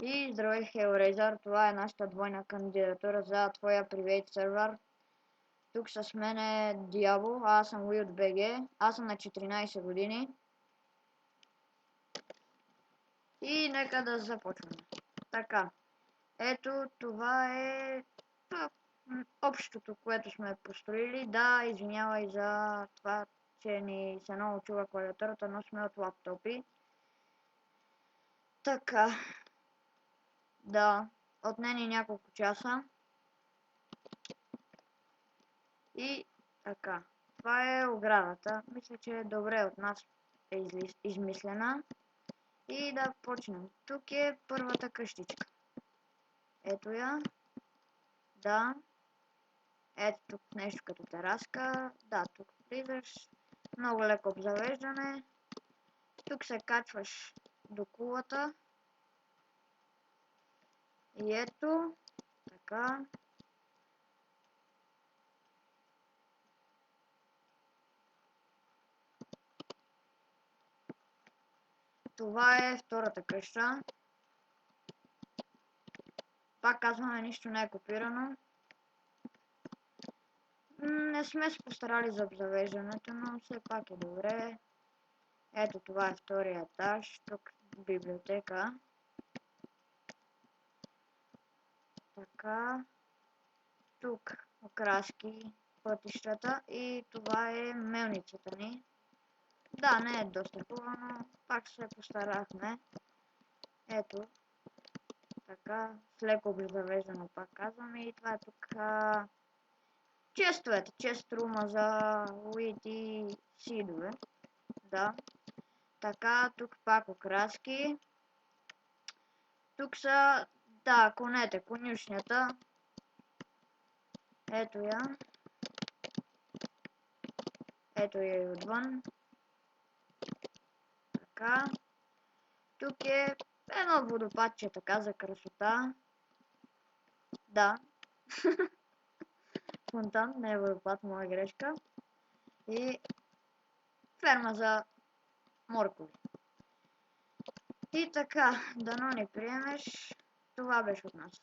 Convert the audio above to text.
И здравей, Hellraiser, това е нашата двойна кандидатура за твоя Private сервер. Тук с мен е Diabo, аз съм Уи от БГ, аз съм на 14 години. И нека да започваме. Така, ето това е общото, което сме построили. Да, извинявай за това, че ни се много чува клавиатурата, но сме от лаптопи. Така, да, отне ни няколко часа. И така, това е оградата. Мисля, че добре от нас е измислена. И да почнем. Тук е първата къщичка. Ето я. Да. Ето тук нещо като тераска. Да, тук влизаш. Много леко обзавеждане. Тук се качваш до кулата. И ето. Така. Това е втората къща. Пак казваме, нищо не е копирано. Не сме се постарали за обзавеждането, но все пак е добре. Ето това е втория етаж. Тук библиотека. Така. Тук окраски, пътищата и това е мелницата ни. Да, не е доста хубаво, но пак се постарахме. Ето. Така. С леко обзавеждано пак казвам. И това е тук честовете. Чест рума за уит и сидове. Да. Така, тук пак окраски. Тук са, да, конете, конюшнята. Ето я. Ето я и отвън. Така. Тук е едно водопадче така за красота. Да. Фонтан, не е водопад, моя грешка. И ферма за моркови. И така, дано ни приемеш. Това беше от нас.